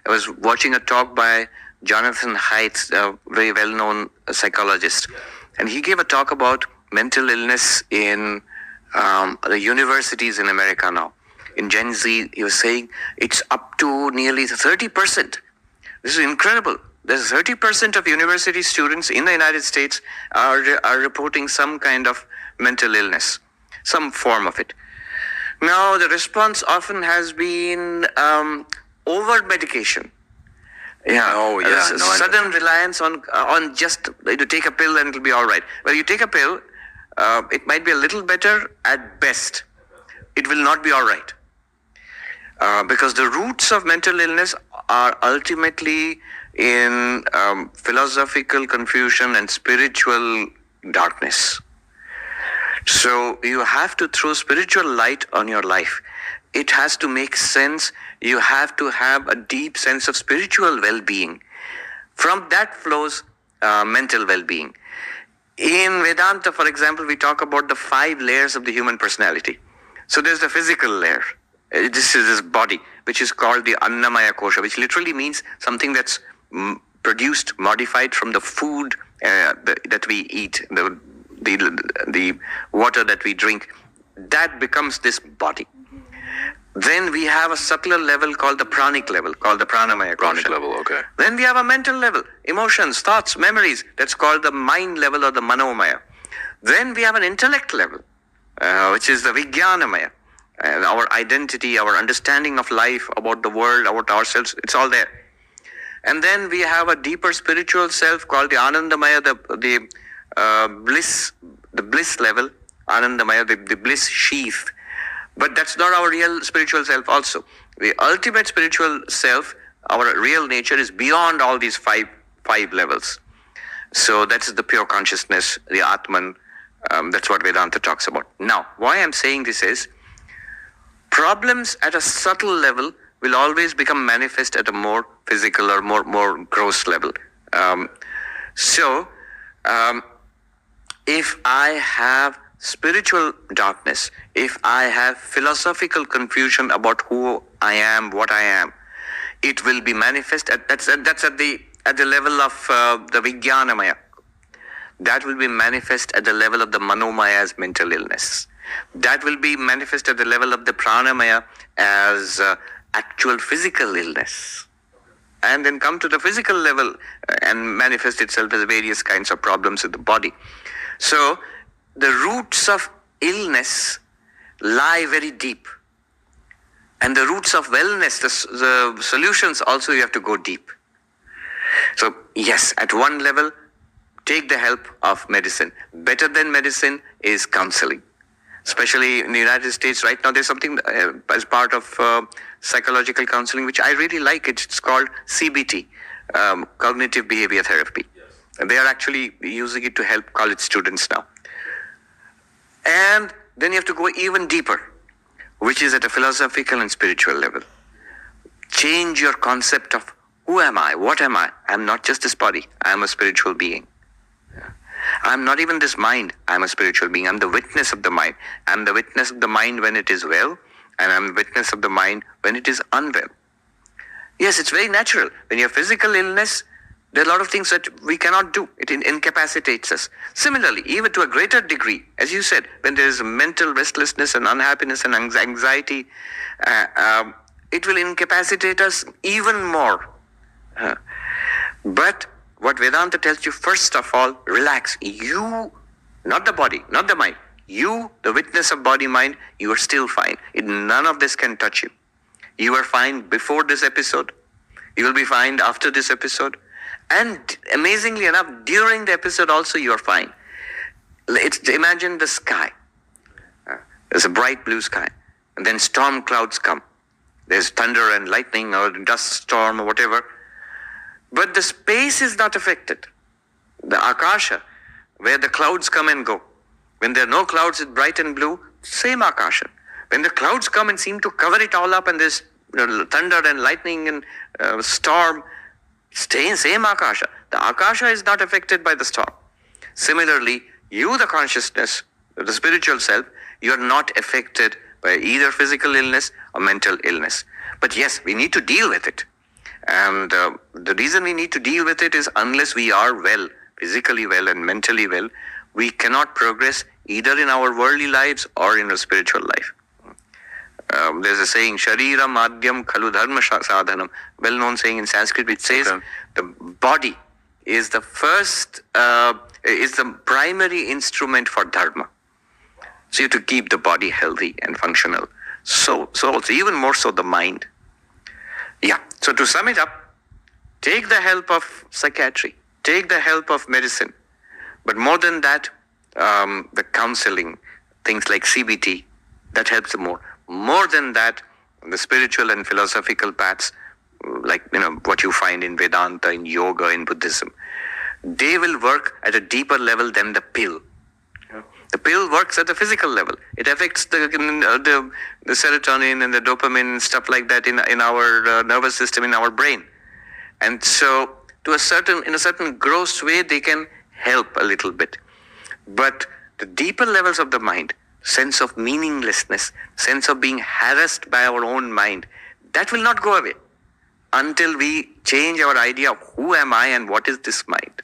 I was watching a talk by Jonathan Haidt, a very well-known psychologist, and he gave a talk about mental illness in the universities in America now. In Gen Z, he was saying it's up to nearly 30%. This is incredible. There's 30% of university students in the United States are reporting some kind of mental illness, some form of it. Now, the response often has been over-medication. Sudden reliance on just to take a pill and it'll be all right. Well, you take a pill, it might be a little better at best. It will not be all right. Because the roots of mental illness are ultimately in philosophical confusion and spiritual darkness. So you have to throw spiritual light on your life. It has to make sense. You have to have a deep sense of spiritual well-being. From that flows mental well-being. In Vedanta, for example, we talk about the 5 layers of the human personality. So there's the physical layer. This is this body, which is called the Annamaya Kosha, which literally means something that's produced, modified from the food that we eat, the water that we drink. That becomes this body. Then we have a subtler level called the pranic level, called the pranamaya kosha. Pranic level, okay. Then we have a mental level, emotions, thoughts, memories. That's called the mind level or the manomaya. Then we have an intellect level, which is the vijnanamaya. Our identity, our understanding of life, about the world, about ourselves, it's all there. And then we have a deeper spiritual self called the Anandamaya, the bliss level, Anandamaya, the bliss sheath. But that's not our real spiritual self also. The ultimate spiritual self, our real nature, is beyond all these five levels. So that's the pure consciousness, the Atman. That's what Vedanta talks about. Now, why I'm saying this is, problems at a subtle level will always become manifest at a more physical or more gross level. If I have spiritual darkness, if I have philosophical confusion about who I am, what I am, it will be manifest that's at the level of the Vijnanamaya. That will be manifest at the level of the Manomaya's mental illness. That will be manifest at the level of the Pranamaya as actual physical illness. And then come to the physical level and manifest itself as various kinds of problems in the body. So the roots of illness lie very deep. And the roots of wellness, the solutions also, you have to go deep. So yes, at one level, take the help of medicine. Better than medicine is counseling. Especially in the United States right now, there's something as part of psychological counseling, which I really like. It's called CBT, Cognitive Behavior Therapy. Yes. And they are actually using it to help college students now. And then you have to go even deeper, which is at a philosophical and spiritual level. Change your concept of who am I? What am I? I'm not just this body. I'm a spiritual being. I'm not even this mind. I'm a spiritual being. I'm the witness of the mind. I'm the witness of the mind when it is well, and I'm the witness of the mind when it is unwell. Yes, it's very natural. When you have physical illness, there are a lot of things that we cannot do. It incapacitates us. Similarly, even to a greater degree, as you said, when there is mental restlessness and unhappiness and anxiety, it will incapacitate us even more. But what Vedanta tells you, first of all, relax. You, not the body, not the mind. You, the witness of body, mind, you are still fine. None of this can touch you. You were fine before this episode. You will be fine after this episode. And amazingly enough, during the episode also, you are fine. Imagine the sky. There's a bright blue sky. And then storm clouds come. There's thunder and lightning or dust storm or whatever. But the space is not affected. The Akasha, where the clouds come and go. When there are no clouds, it's bright and blue, same Akasha. When the clouds come and seem to cover it all up and there's thunder and lightning and storm, same Akasha. The Akasha is not affected by the storm. Similarly, you, the consciousness, the spiritual self, you are not affected by either physical illness or mental illness. But yes, we need to deal with it. And the reason we need to deal with it is unless we are well, physically well and mentally well, we cannot progress either in our worldly lives or in our spiritual life. There's a saying, Sharira Madhyam Khalu Dharma Sadhanam, well known saying in Sanskrit, which says the body is the first, is the primary instrument for dharma. So you have to keep the body healthy and functional. So also, even more so, the mind. Yeah. So to sum it up, take the help of psychiatry, take the help of medicine, but more than that, the counseling, things like CBT, that helps more. More than that, the spiritual and philosophical paths, like what you find in Vedanta, in yoga, in Buddhism, they will work at a deeper level than the pill. The pill works at the physical level. It affects the serotonin and the dopamine and stuff like that in our nervous system, in our brain. And so, in a certain gross way, they can help a little bit. But the deeper levels of the mind, sense of meaninglessness, sense of being harassed by our own mind, that will not go away until we change our idea of who am I and what is this mind.